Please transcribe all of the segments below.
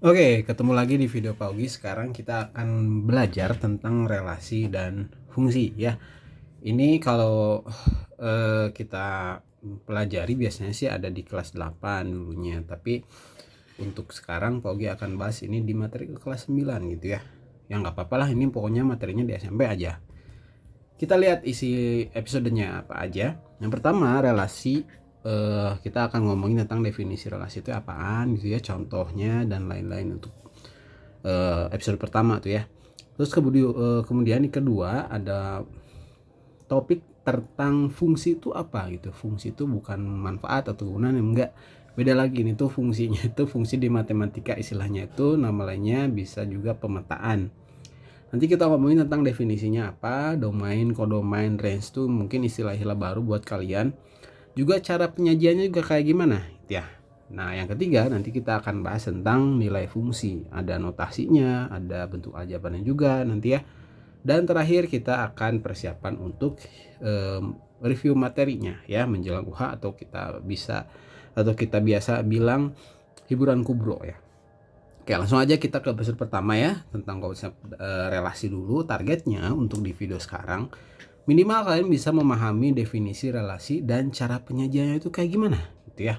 Oke, ketemu lagi di video Paugi. Sekarang kita akan belajar tentang relasi dan fungsi ya. Ini kalau kita pelajari biasanya sih ada di kelas 8 dulunya, tapi untuk sekarang Paugi akan bahas ini di materi ke kelas 9 gitu ya. Ya nggak apa-apa lah, ini pokoknya materinya di SMP aja. Kita lihat isi episodenya apa aja. Yang pertama, relasi. Kita akan ngomongin tentang definisi relasi itu apaan gitu ya, contohnya dan lain-lain untuk episode pertama tuh ya. Terus kemudian yang kedua ada topik tentang fungsi itu apa gitu. Fungsi itu bukan manfaat atau gunaan, yang enggak, beda lagi. Ini tuh fungsinya itu fungsi di matematika, istilahnya itu nama lainnya bisa juga pemetaan. Nanti kita ngomongin tentang definisinya apa, domain, kodomain, range tuh mungkin istilah-istilah baru buat kalian. Juga cara penyajiannya juga kayak gimana ya. Nah, yang ketiga nanti kita akan bahas tentang nilai fungsi. Ada notasinya, ada bentuk aljabarnya juga nanti ya. Dan terakhir kita akan persiapan untuk review materinya ya, menjelang UH atau kita biasa bilang hiburan kubro ya. Oke, langsung aja kita ke episode pertama ya, tentang konsep relasi dulu. Targetnya untuk di video sekarang minimal kalian bisa memahami definisi relasi dan cara penyajiannya itu kayak gimana gitu ya.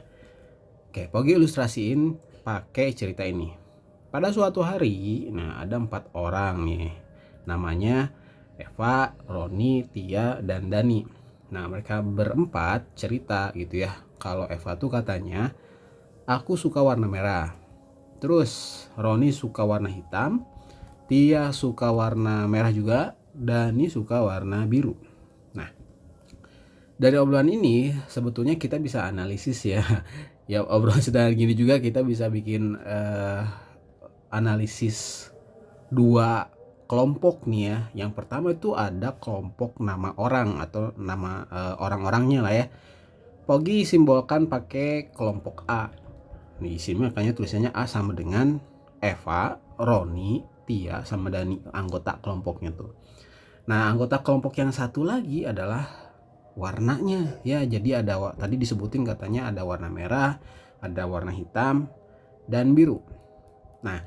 Oke, Pogi ilustrasiin pakai cerita ini. Pada suatu hari, nah ada 4 orang nih. Namanya Eva, Roni, Tia, dan Dani. Nah, mereka berempat cerita gitu ya. Kalau Eva tuh katanya, aku suka warna merah. Terus Roni suka warna hitam, Tia suka warna merah juga, Dani suka warna biru. Nah, dari obrolan ini sebetulnya kita bisa analisis ya. Ya, obrolan sedang gini juga kita bisa bikin analisis dua kelompok nih ya. Yang pertama itu ada kelompok nama orang atau nama orang-orangnya lah ya. Pogi simbolkan pakai kelompok A. Nih, sini makanya tulisannya A sama dengan Eva, Roni, Tia, sama Dani, anggota kelompoknya tuh. Nah, anggota kelompok yang satu lagi adalah warnanya ya. Jadi ada tadi disebutin katanya ada warna merah, ada warna hitam, dan biru. Nah,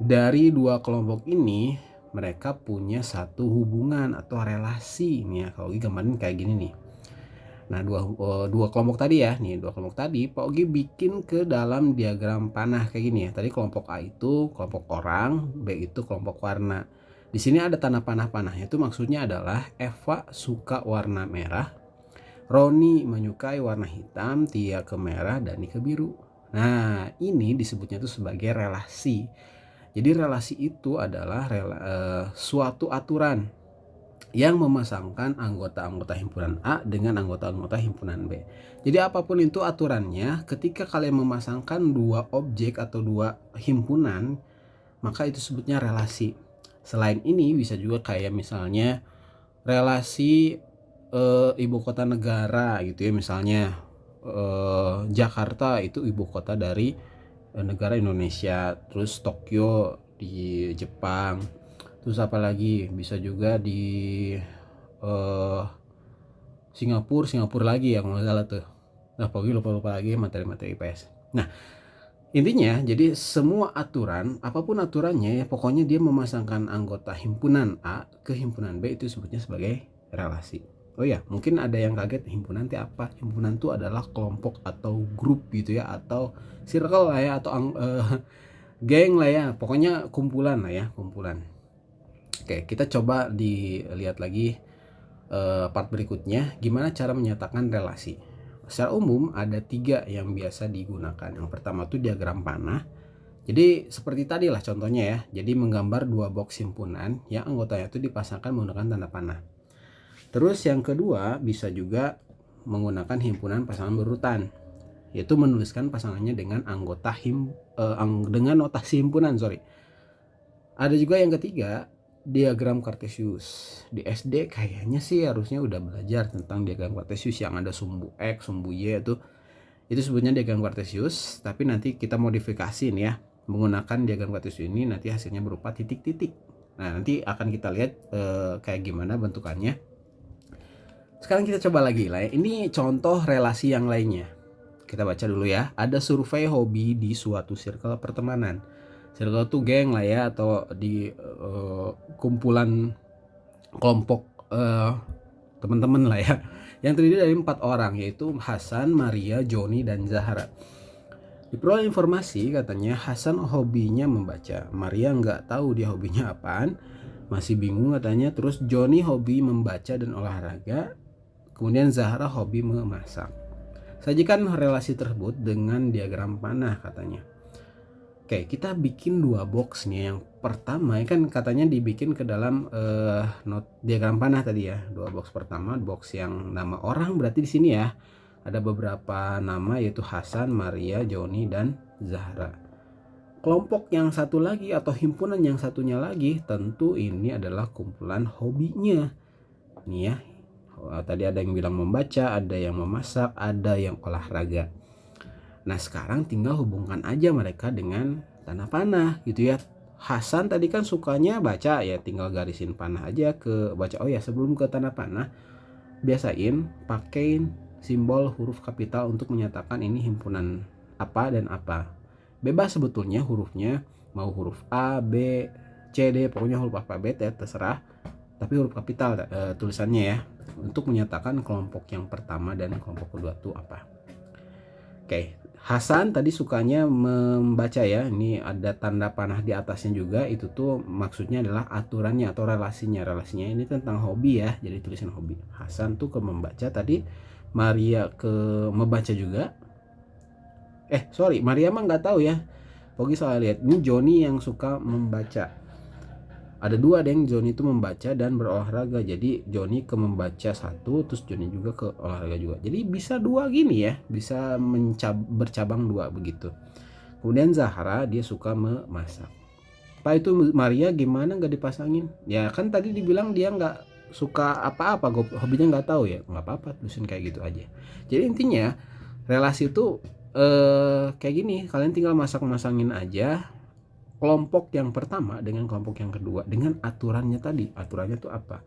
dari dua kelompok ini mereka punya satu hubungan atau relasi nih ya. Kalau gambarin kayak gini nih. Nah, dua kelompok tadi ya. Nih, dua kelompok tadi Pak Ogi bikin ke dalam diagram panah kayak gini ya. Tadi kelompok A itu kelompok orang, B itu kelompok warna. Di sini ada tanda panah-panahnya, itu maksudnya adalah Eva suka warna merah, Roni menyukai warna hitam, Tia ke merah, Dani ke biru. Nah, ini disebutnya itu sebagai relasi. Jadi relasi itu adalah suatu aturan yang memasangkan anggota-anggota himpunan A dengan anggota-anggota himpunan B. Jadi apapun itu aturannya, ketika kalian memasangkan dua objek atau dua himpunan, maka itu sebutnya relasi. Selain ini bisa juga kayak misalnya relasi ibu kota negara gitu ya. Misalnya Jakarta itu ibu kota dari negara Indonesia, terus Tokyo di Jepang, terus apa lagi bisa juga di eh, Singapura lagi ya kalau nggak salah tuh. Nah, pokoknya lupa lagi materi-materi IPS. Nah, intinya jadi semua aturan, apapun aturannya ya, pokoknya dia memasangkan anggota himpunan A ke himpunan B, itu sebutnya sebagai relasi. Oh ya, mungkin ada yang kaget, himpunan itu apa? Himpunan itu adalah kelompok atau grup gitu ya, atau circle lah ya, atau geng lah ya, pokoknya kumpulan lah ya, kumpulan. Oke, kita coba dilihat lagi part berikutnya, gimana cara menyatakan relasi. Secara umum ada 3 yang biasa digunakan. Yang pertama tuh diagram panah. Jadi seperti tadi lah contohnya ya. Jadi menggambar 2 box himpunan yang anggotanya itu dipasangkan menggunakan tanda panah. Terus yang kedua bisa juga menggunakan himpunan pasangan berurutan, yaitu menuliskan pasangannya dengan anggota dengan notasi himpunan, sorry. Ada juga yang ketiga, diagram Cartesius. Di SD kayaknya sih harusnya udah belajar tentang diagram Cartesius yang ada sumbu X, sumbu Y itu sebutnya diagram Cartesius, tapi nanti kita modifikasi nih ya. Menggunakan diagram Cartesius ini nanti hasilnya berupa titik-titik. Nah, nanti akan kita lihat kayak gimana bentukannya. Sekarang kita coba lagi lah ya. Ini contoh relasi yang lainnya. Kita baca dulu ya. Ada survei hobi di suatu circle pertemanan. Circle tuh geng lah ya, atau di kumpulan kelompok teman-teman lah ya, yang terdiri dari 4 orang, yaitu Hasan, Maria, Joni, dan Zahra. Diperoleh informasi katanya Hasan hobinya membaca, Maria nggak tahu dia hobinya apaan, masih bingung katanya. Terus Joni hobi membaca dan olahraga, kemudian Zahra hobi memasak. Sajikan relasi tersebut dengan diagram panah katanya. Oke, kita bikin 2 box nih. Yang pertama kan katanya dibikin ke dalam diagram panah tadi ya. 2 box pertama, box yang nama orang berarti di sini ya. Ada beberapa nama yaitu Hasan, Maria, Joni, dan Zahra. Kelompok yang satu lagi atau himpunan yang satunya lagi, tentu ini adalah kumpulan hobinya. Nih ya. Tadi ada yang bilang membaca, ada yang memasak, ada yang olahraga. Nah sekarang tinggal hubungkan aja mereka dengan tanda panah gitu ya. Hasan tadi kan sukanya baca ya, tinggal garisin panah aja ke baca. Oh ya, sebelum ke tanda panah, biasain pakein simbol huruf kapital untuk menyatakan ini himpunan apa dan apa. Bebas sebetulnya hurufnya, mau huruf A, B, C, D, pokoknya huruf alfabet ya terserah. Tapi huruf kapital tulisannya ya, untuk menyatakan kelompok yang pertama dan kelompok kedua itu apa. Oke, Hasan tadi sukanya membaca ya. Ini ada tanda panah di atasnya juga. Itu tuh maksudnya adalah aturannya atau relasinya. Relasinya ini tentang hobi ya. Jadi tulisan hobi. Hasan tuh ke membaca tadi. Maria ke membaca juga. Sorry, Maria mah nggak tahu ya. Pogi salah lihat. Ini Joni yang suka membaca. Ada 2 deng, Joni itu membaca dan berolahraga. Jadi Joni ke membaca 1, terus Joni juga ke olahraga juga. Jadi bisa 2 gini ya, bisa bercabang 2 begitu. Kemudian Zahra dia suka memasak. Pak itu Maria gimana nggak dipasangin? Ya kan tadi dibilang dia nggak suka apa-apa, hobinya nggak tahu ya. Nggak apa-apa, terusin kayak gitu aja. Jadi intinya relasi itu kayak gini, kalian tinggal masang-masangin aja kelompok yang pertama dengan kelompok yang kedua dengan aturannya tadi. Aturannya tuh apa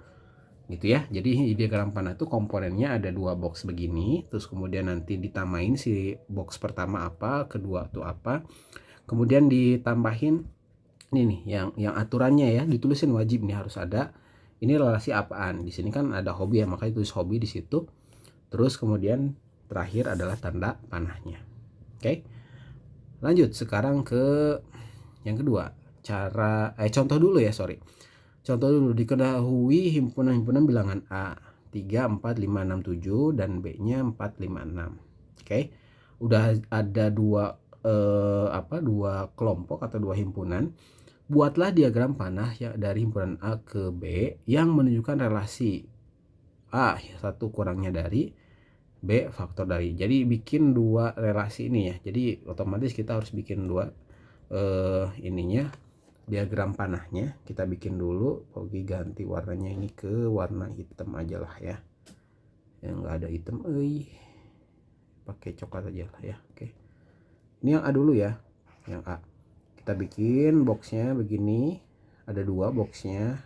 gitu ya. Jadi di diagram panah tuh komponennya ada 2 box begini, terus kemudian nanti ditamain si box pertama apa, kedua tuh apa, kemudian ditambahin ini nih yang aturannya ya, ditulisin wajib nih harus ada. Ini relasi apaan, di sini kan ada hobi ya, makanya tulis hobi di situ. Terus kemudian terakhir adalah tanda panahnya. Oke, lanjut sekarang ke yang kedua, contoh dulu ya, contoh dulu. Diketahui himpunan-himpunan bilangan A 3, 4, 5, 6, 7 dan B nya 4, 5, 6. Oke, udah ada 2 kelompok atau 2 himpunan. Buatlah diagram panah ya dari himpunan A ke B yang menunjukkan relasi A 1 kurangnya dari, B faktor dari. Jadi bikin 2 relasi ini ya. Jadi otomatis kita harus bikin 2 ininya diagram panahnya. Kita bikin dulu. Pogi ganti warnanya ini ke warna hitam aja lah ya, yang nggak ada hitam pakai coklat aja lah ya. Oke, ini yang A dulu ya, yang A. Kita bikin boxnya begini, ada 2 boxnya,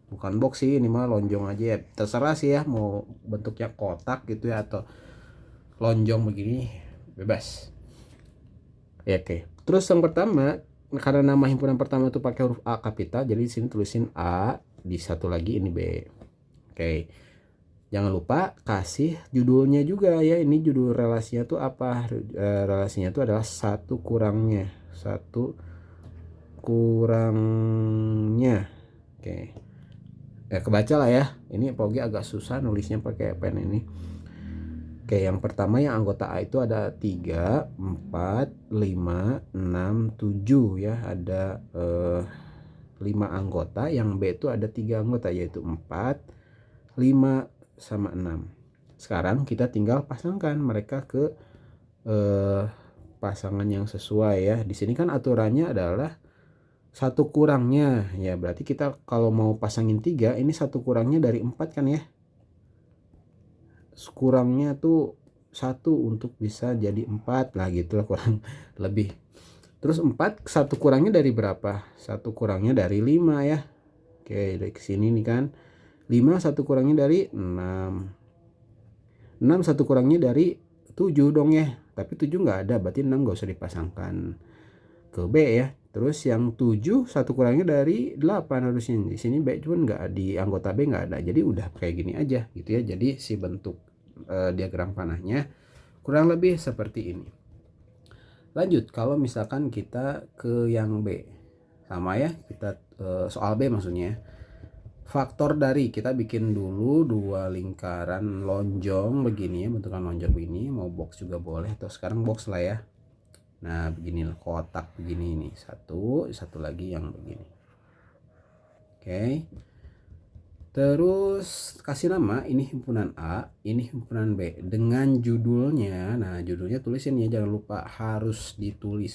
bukan box sih ini mah, lonjong aja ya, terserah sih ya mau bentuknya kotak gitu ya atau lonjong begini, bebas ya. Oke, terus yang pertama, karena nama himpunan pertama itu pakai huruf A kapital, jadi di sini tulisin A, di satu lagi ini B. Oke, jangan lupa kasih judulnya juga ya. Ini judul relasinya tuh apa? Relasinya tuh adalah 1 kurangnya. Oke, kebaca lah ya. Ini Pogi agak susah nulisnya pakai pen ini. Oke, yang pertama yang anggota A itu ada 3, 4, 5, 6, 7 ya. Ada 5 anggota. Yang B itu ada 3 anggota, yaitu 4, 5, sama 6. Sekarang kita tinggal pasangkan mereka ke pasangan yang sesuai ya. Di sini kan aturannya adalah 1 kurangnya ya. Berarti kita kalau mau pasangin 3, ini 1 kurangnya dari 4 kan ya. Kurangnya tuh 1 untuk bisa jadi 4 lah gitu lah kurang lebih. Terus 4 1 kurangnya dari berapa? 1 kurangnya dari 5 ya. Oke, dari sini nih kan 5 1 kurangnya dari 6. 6 1 kurangnya dari 7 dong ya. Tapi 7 nggak ada, berarti 6 nggak usah dipasangkan ke B ya. Terus yang 7 1 kurangnya dari 8 harusnya. Di sini B cuman nggak, di anggota B nggak ada. Jadi udah kayak gini aja gitu ya. Jadi si bentuk diagram panahnya kurang lebih seperti ini. Lanjut, kalau misalkan kita ke yang B. Sama ya, kita soal B maksudnya. Faktor dari, kita bikin dulu dua lingkaran lonjong begini ya, bentukan lonjong begini, mau box juga boleh, atau sekarang box lah ya. Nah begini, kotak begini, ini satu lagi yang begini. Oke, terus kasih nama, ini himpunan A, ini himpunan B dengan judulnya. Nah judulnya tulisin ya, jangan lupa harus ditulis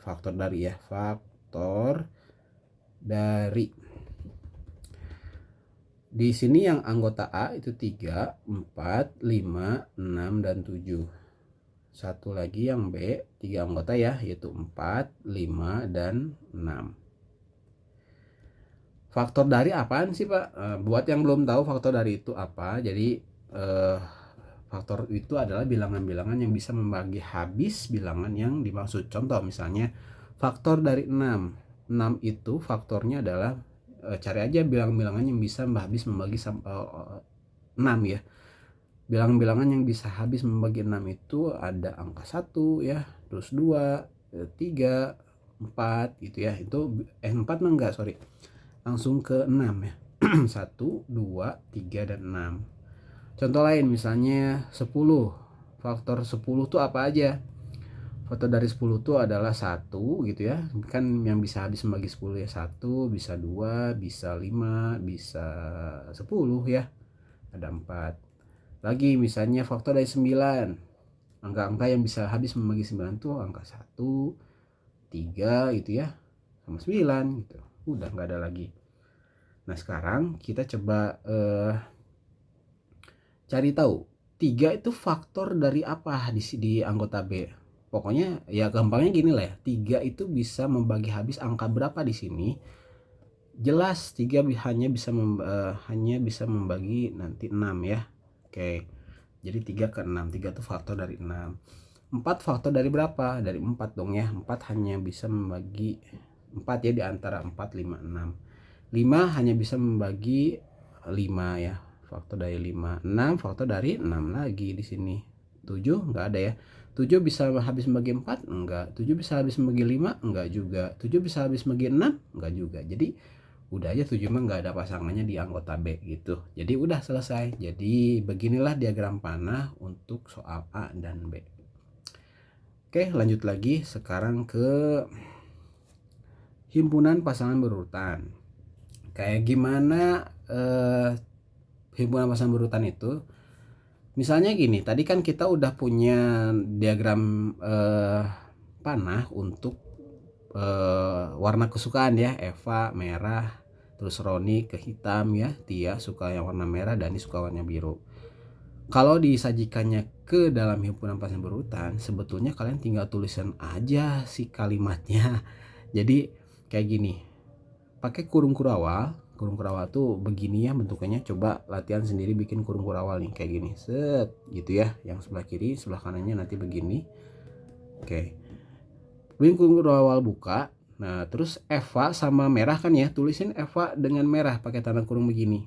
faktor dari ya, faktor dari. Di sini yang anggota A itu 3, 4, 5, 6, dan 7. Satu lagi yang B, 3 anggota ya, yaitu 4, 5, dan 6. Faktor dari apaan sih Pak? Buat yang belum tahu faktor dari itu apa, jadi faktor itu adalah bilangan-bilangan yang bisa membagi habis bilangan yang dimaksud. Contoh misalnya faktor dari 6. 6 itu faktornya adalah, cari aja bilangan-bilangan yang bisa habis membagi 6 ya. Bilangan-bilangan yang bisa habis membagi 6 itu ada angka 1 ya, terus 2, 3, 4 gitu ya. Itu 4 enggak, sorry. Langsung ke 6 ya. 1, 2, 3, dan 6. Contoh lain misalnya 10. Faktor 10 tuh apa aja? Faktor dari 10 itu adalah 1 gitu ya. Kan yang bisa habis membagi 10 ya, 1, bisa 2, bisa 5, bisa 10 ya. Ada 4. Lagi misalnya faktor dari 9. Angka-angka yang bisa habis membagi 9 tuh angka 1, 3 gitu ya, sama 9 gitu. Udah nggak ada lagi. Nah sekarang kita coba cari tahu 3 itu faktor dari apa di anggota B. Pokoknya ya gampangnya gini lah ya, 3 itu bisa membagi habis angka berapa di sini. Jelas 3 hanya bisa membagi nanti 6 ya. Oke. Jadi 3 ke 6, 3 itu faktor dari 6. 4 faktor dari berapa? Dari 4 dong ya. 4 hanya bisa membagi 4 ya, di antara 4, 5, 6. 5 hanya bisa membagi 5 ya. Faktor dari 5. 6 faktor dari 6 lagi di sini. 7 enggak ada ya. 7 bisa habis membagi 4? Enggak. 7 bisa habis membagi 5? Enggak juga. 7 bisa habis membagi 6? Enggak juga. Jadi udah aja 7 mah enggak ada pasangannya di anggota B gitu. Jadi udah selesai. Jadi beginilah diagram panah untuk soal A dan B. Oke, lanjut lagi sekarang ke himpunan pasangan berurutan. Kayak gimana himpunan pasangan berurutan itu? Misalnya gini, tadi kan kita udah punya diagram panah untuk warna kesukaan ya. Eva merah, terus Roni ke hitam ya, Tia suka yang warna merah, Dani suka warna biru. Kalau disajikannya ke dalam himpunan pasangan berurutan, sebetulnya kalian tinggal tulisan aja si kalimatnya. Jadi kayak gini, pakai kurung kurawal. Kurung kurawal tuh begini ya bentukannya. Coba latihan sendiri bikin kurung kurawal nih kayak gini, set gitu ya. Yang sebelah kiri, sebelah kanannya nanti begini. Oke, bikin kurung kurawal buka. Nah terus Eva sama merah kan ya, tulisin Eva dengan merah pakai tanda kurung begini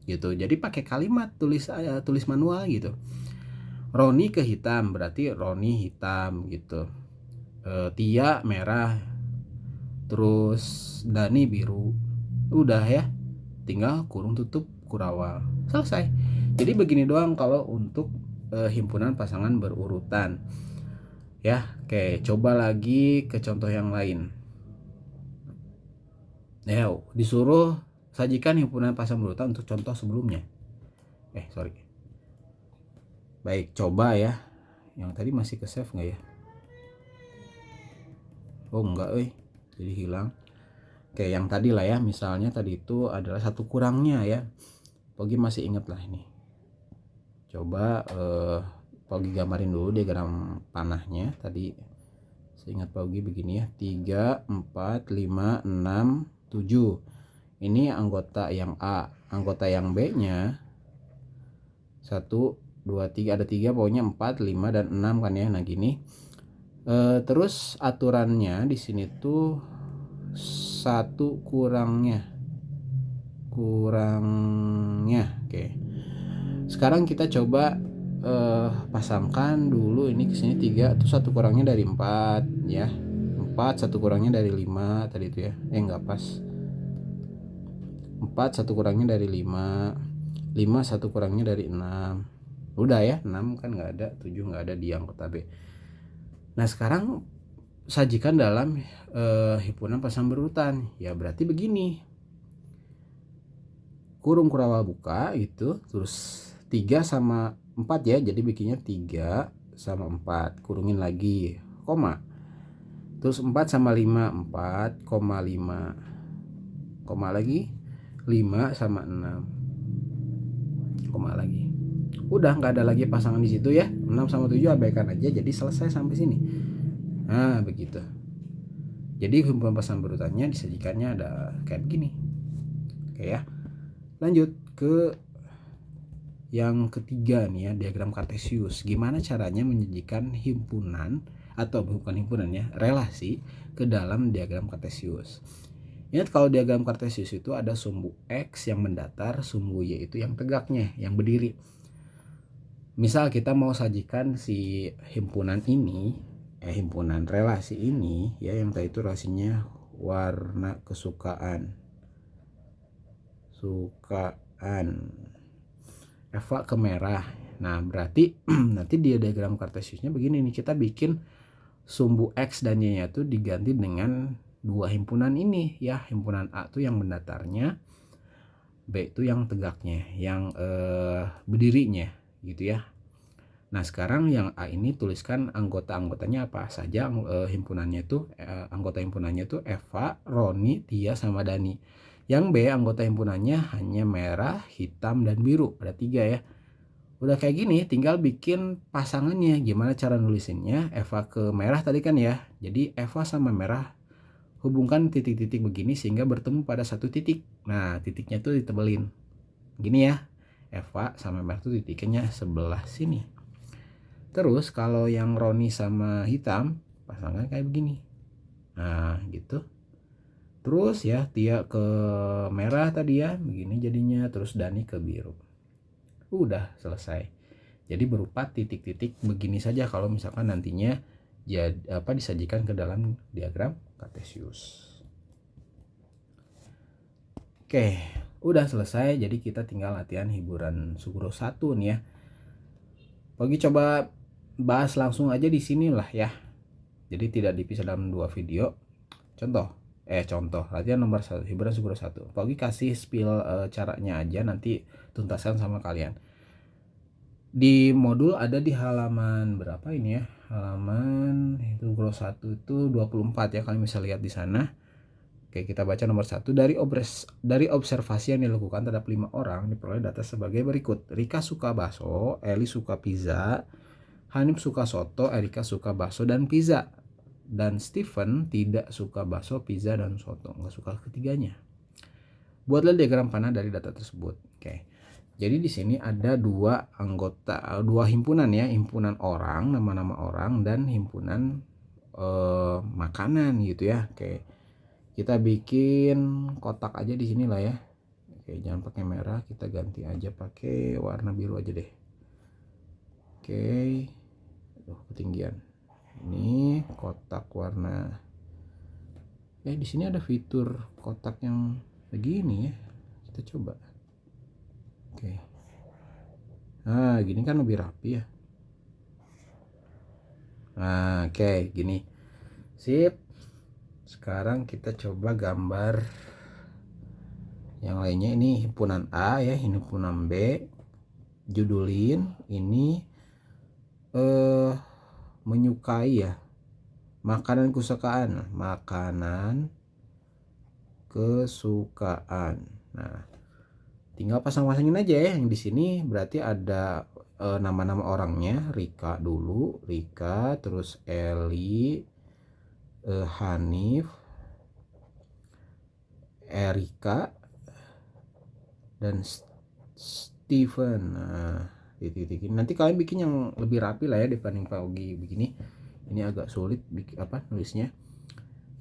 gitu. Jadi pakai kalimat tulis manual gitu. Roni ke hitam berarti Roni hitam gitu. Tia merah, terus Dani biru. Udah ya, tinggal kurung tutup kurawal, selesai. Jadi begini doang kalau untuk himpunan pasangan berurutan ya. Oke, coba lagi ke contoh yang lain ya. Disuruh sajikan himpunan pasangan berurutan untuk contoh sebelumnya. Sorry. Baik, coba ya. Yang tadi masih ke save nggak ya? Oh enggak, jadi hilang. Oke, yang tadi lah ya, misalnya tadi itu adalah satu kurangnya ya. Pogi masih ingat lah ini. Coba Pogi gambarin dulu diagram panahnya tadi. Seingat Pogi begini ya, 3, 4, 5, 6, 7. Ini anggota yang A. Anggota yang B nya 1, 2, 3, ada 3, pokoknya 4, 5, dan 6 kan ya. Nah gini, Terus aturannya di sini tuh satu kurangnya. Oke. Sekarang kita coba pasangkan dulu ini ke sini 3, terus satu kurangnya dari 4 ya. 4 satu kurangnya dari 5 tadi itu ya. Enggak pas. 4 satu kurangnya dari 5. 5 satu kurangnya dari 6. Udah ya, 6 kan nggak ada, 7 nggak ada di anggota B. Nah, sekarang sajikan dalam himpunan pasang berurutan. Ya berarti begini. Kurung kurawal buka gitu, terus 3 sama 4 ya. Jadi bikinnya 3 sama 4, kurungin lagi, koma. Terus 4 sama 5, 4,5. Koma lagi. 5 sama 6. Koma lagi. Udah nggak ada lagi pasangan di situ ya. 6 sama 7 abaikan aja, jadi selesai sampai sini. Nah, begitu. Jadi himpunan pasangan berurutannya disajikannya ada kayak begini. Oke ya. Lanjut ke yang ketiga nih ya, diagram kartesius. Gimana caranya menyajikan himpunan atau bukan himpunan ya, relasi ke dalam diagram kartesius. Ingat kalau diagram kartesius itu ada sumbu X yang mendatar, sumbu Y itu yang tegaknya, yang berdiri. Misal kita mau sajikan si himpunan ini, himpunan relasi ini ya, yang tadi itu relasinya warna kesukaan. Eva ke merah. Nah, berarti nanti dia diagram kartesiusnya begini nih, kita bikin sumbu X dan Y-nya tuh diganti dengan dua himpunan ini ya. Himpunan A tuh yang mendatarnya, B itu yang tegaknya, yang berdirinya gitu ya. Nah, sekarang yang A ini tuliskan anggota-anggotanya apa saja. Himpunannya itu anggota himpunannya itu Eva, Roni, Tia sama Dani. Yang B anggota himpunannya hanya merah, hitam dan biru, ada 3 ya. Udah kayak gini tinggal bikin pasangannya. Gimana cara nulisinnya? Eva ke merah tadi kan ya. Jadi Eva sama merah hubungkan titik-titik begini sehingga bertemu pada satu titik. Nah, titiknya tuh ditebelin gini ya. Eva sama merah tuh titiknya sebelah sini. Terus kalau yang Roni sama hitam pasangan kayak begini. Nah, gitu. Terus ya Tia ke merah tadi ya, begini jadinya. Terus Dani ke biru. Udah selesai. Jadi berupa titik-titik begini saja kalau misalkan nantinya disajikan ke dalam diagram kartesius. Oke, udah selesai. Jadi kita tinggal latihan hiburan Sugro 1 nih ya. Pagi coba bahas langsung aja di sinilah ya. Jadi tidak dipisah dalam 2 video. Contoh latihan nomor 1 hiburan Sugro 1. Pagi kasih spill caranya aja, nanti tuntaskan sama kalian. Di modul ada di halaman berapa ini ya? Halaman itu Sugro 1 itu 24 ya, kalian bisa lihat di sana. Oke, kita baca nomor 1. Dari observasi yang dilakukan terhadap 5 orang diperoleh data sebagai berikut. Rika suka bakso, Eli suka pizza, Hanif suka soto, Erika suka bakso dan pizza. Dan Steven tidak suka bakso, pizza dan soto, nggak suka ketiganya. Buatlah diagram panah dari data tersebut. Oke. Jadi di sini ada dua himpunan ya, himpunan orang, nama-nama orang, dan himpunan makanan gitu ya. Oke. Kita bikin kotak aja di sini lah ya. Oke, jangan pakai merah, kita ganti aja pakai warna biru aja deh. Oke. Ketinggian. Ini kotak warna. Di sini ada fitur kotak yang begini ya. Kita coba. Oke. Nah, gini kan lebih rapi ya. Nah, oke, gini. Sip. Sekarang kita coba gambar yang lainnya. Ini himpunan A ya, ini himpunan B. Judulin ini menyukai ya. Makanan kesukaan. Nah, tinggal pasang-pasangin aja ya. Yang di sini berarti ada nama-nama orangnya. Rika dulu, Rika, terus Eli, Hanif, Erika, dan Steven. Nah, titik-titik. Nanti kalian bikin yang lebih rapi lah ya dibanding Pak Ogi begini. Ini agak sulit nulisnya.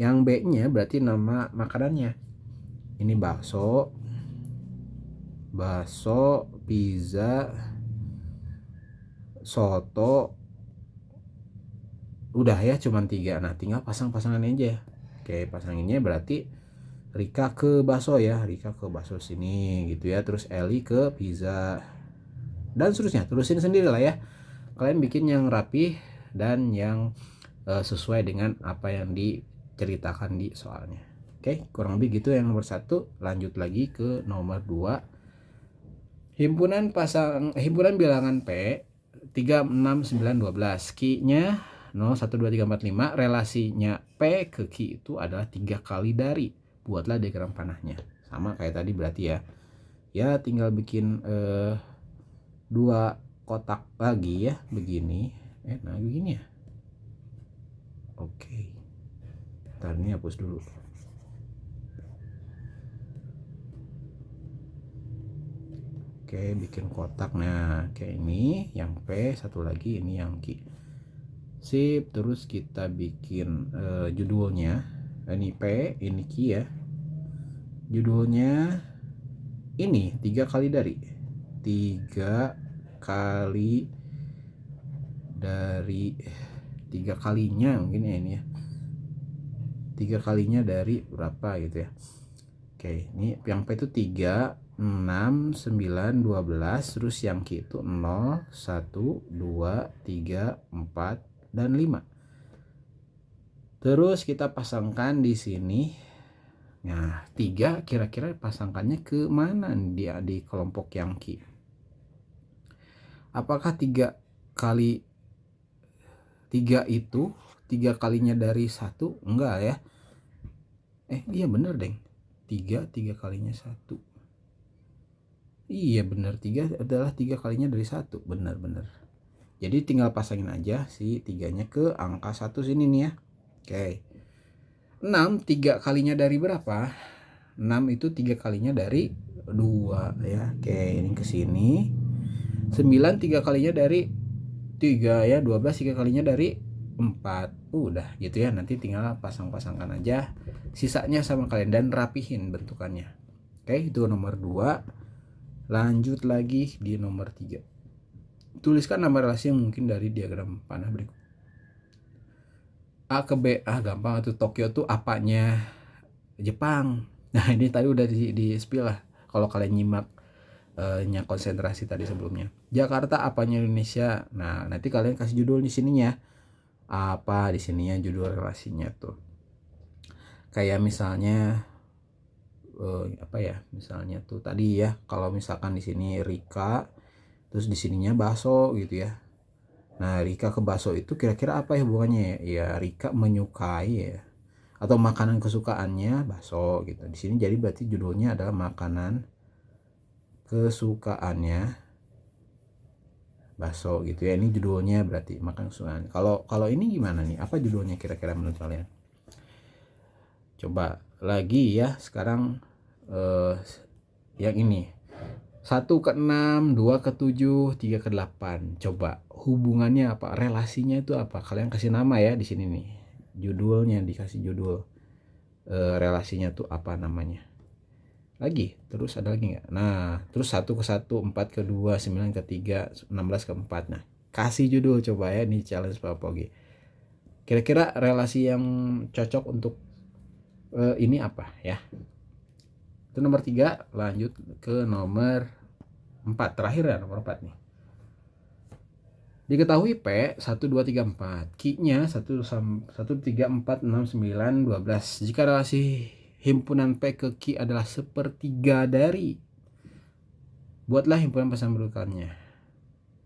Yang B nya berarti nama makanannya. Ini bakso, pizza, soto. Udah ya, cuman 3. Nah tinggal pasang-pasangan aja. Oke, pasanginnya berarti Rika ke bakso ya, Rika ke bakso sini gitu ya, terus Eli ke pizza dan seterusnya. Terusin sendiri lah ya, kalian bikin yang rapi dan yang sesuai dengan apa yang diceritakan di soalnya. Oke, kurang lebih gitu yang nomor 1. Lanjut lagi ke nomor 2. Himpunan bilangan P 3, 6, 9, 12. Ki-nya 0, 1, 2, 3, 4, 5. Relasinya P ke Ki itu adalah 3 kali dari. Buatlah diagram panahnya. Sama kayak tadi berarti ya. Ya tinggal bikin 2 kotak lagi ya, begini. Nah begini ya. Oke. Ntar ini hapus dulu. Oke, bikin kotak. Nah kayak ini yang P, satu lagi ini yang Ki. Sip. Terus kita bikin judulnya. Ini P, ini Ki ya. Judulnya ini 3 kali dari. 3 kali dari 3 kalinya mungkin ya ini ya. 3 kalinya dari berapa gitu ya. Oke, ini yang P itu 3, 6, 9, 12. Terus yang Q itu 0, 1, 2, 3, 4, dan 5. Terus kita pasangkan di sini. Nah 3 kira-kira pasangkannya ke mana dia di kelompok yang Q? Apakah 3 kali 3 itu 3 kalinya dari 1? Enggak ya. Iya bener deng. 3 kalinya 1. Iya bener, 3 adalah 3 kalinya dari 1. Bener. Jadi tinggal pasangin aja si 3-nya ke angka 1 sini nih ya. Oke. 6 3 kalinya dari berapa? 6 itu 3 kalinya dari 2 ya. Oke, ini ke sini. 9 3 kalinya dari 3 ya. 12 3 kalinya dari 4. Udah gitu ya. Nanti tinggal pasang-pasangkan aja sisanya sama kalian dan rapihin bentukannya. Oke, itu nomor 2. Lanjut lagi di nomor 3. Tuliskan nama relasi yang mungkin dari diagram panah berikut. A ke B. Gampang tuh. Tokyo tuh apanya Jepang. Nah ini tadi udah di spill lah kalau kalian nyimak konsentrasi tadi sebelumnya. Jakarta apanya Indonesia. Nah nanti kalian kasih judul di sininya apa, di sininya judul relasinya tuh. Kayak misalnya misalnya tuh tadi ya, kalau misalkan di sini Rika, terus di sininya bakso gitu ya. Nah Rika ke bakso itu kira-kira apa ya hubungannya ya? Ya Rika menyukai ya, atau makanan kesukaannya bakso gitu. Di sini jadi berarti judulnya adalah makanan kesukaannya bakso gitu ya. Ini judulnya berarti makanan kesukaan. Kalau ini gimana nih? Apa judulnya kira-kira menurut kalian? Coba lagi ya. Sekarang yang ini 1 ke 6, 2 ke 7, 3 ke 8. Coba hubungannya apa? Relasinya itu apa? Kalian kasih nama ya di sini nih. Judulnya dikasih judul. Relasinya tuh apa namanya? Lagi, terus ada lagi nggak? Nah, terus 1 ke 1, 4 ke 2, 9 ke 3, 16 ke 4. Nah, kasih judul coba ya, ini challenge Pak Pogi. Kira-kira relasi yang cocok untuk ini apa ya? Itu nomor 3. Lanjut ke nomor 4. Terakhir ya, nomor 4 nih. Diketahui P 1, 2, 3, 4. Q-nya 1, 3, 4, 6, 9, 12. Jika relasi himpunan P ke Q adalah sepertiga dari, buatlah himpunan pasangan berurutannya.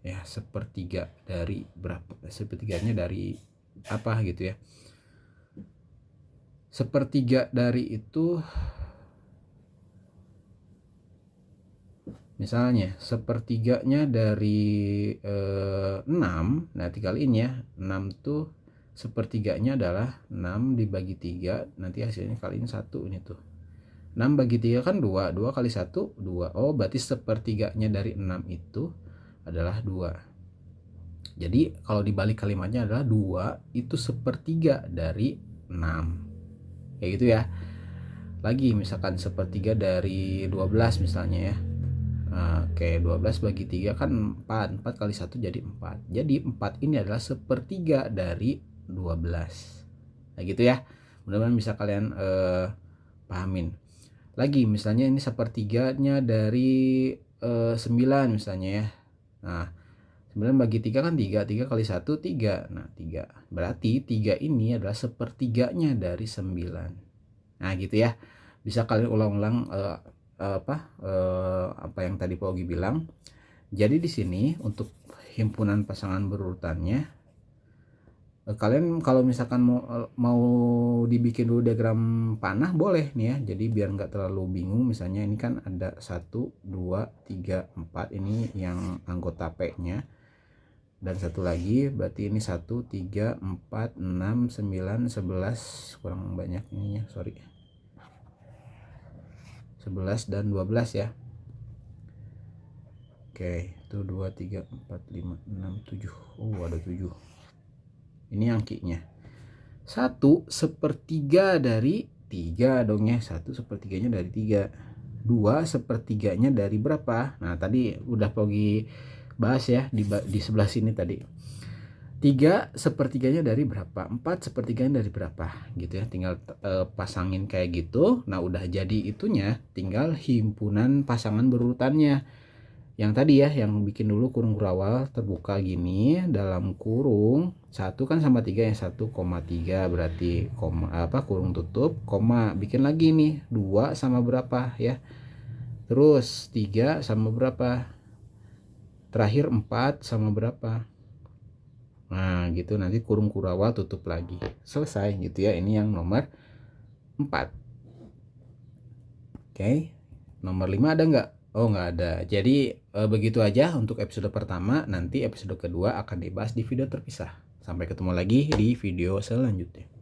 Ya, sepertiga dari berapa? Sepertiganya dari apa gitu ya. Sepertiga dari itu misalnya sepertiganya dari 6. Nah dikaliin ya, 6 tuh sepertiganya adalah 6 dibagi 3. Nanti hasilnya kaliin 1 ini tuh. 6 bagi 3 kan 2. 2 kali 1 2. Oh berarti sepertiganya dari 6 itu adalah 2. Jadi kalau dibalik kalimatnya adalah 2 itu sepertiga dari 6. Kayak gitu ya. Lagi misalkan sepertiga dari 12 misalnya ya. Oke, 12 bagi 3 kan 4. 4 kali 1 jadi 4. Jadi 4 ini adalah sepertiga dari 12. Nah gitu ya. Mudah-mudahan bisa kalian pahamin. Lagi misalnya ini sepertiganya dari 9 misalnya ya. Nah 9 bagi 3 kan 3. 3 kali 1 3. Nah 3. Berarti 3 ini adalah sepertiganya dari 9. Nah gitu ya. Bisa kalian ulang-ulang apa yang tadi Pak Ogi bilang. Jadi di sini untuk himpunan pasangan berurutannya, kalian kalau misalkan mau dibikin dulu diagram panah boleh nih ya. Jadi biar nggak terlalu bingung, misalnya ini kan ada 1 2 3 4 ini yang anggota P-nya. Dan satu lagi berarti ini 1 3 4 6 9 11 kurang banyak ininya, sorry. 11 dan 12 ya. Oke, itu 2 3 4 5 6 7. Oh, ada 7. Ini angkinya. 1 sepertiga dari 3 dong ya. 1 sepertiganya dari 3. 2 sepertiganya dari berapa? Nah, tadi udah Pogi bahas ya di sebelah sini tadi. 3 sepertiganya dari berapa? 4 sepertiganya dari berapa? Gitu ya. Tinggal pasangin kayak gitu. Nah, udah jadi itunya, tinggal himpunan pasangan berurutannya. Yang tadi ya, yang bikin dulu kurung kurawal terbuka gini, dalam kurung 1 kan sama 3 ya, 1,3 berarti kurung tutup, koma, bikin lagi nih 2 sama berapa ya, terus 3 sama berapa, terakhir 4 sama berapa. Nah gitu, nanti kurung kurawal tutup lagi, selesai gitu ya. Ini yang nomor 4. Oke, nomor 5 ada nggak? Oh nggak ada. Jadi begitu aja untuk episode pertama. Nanti episode kedua akan dibahas di video terpisah. Sampai ketemu lagi di video selanjutnya.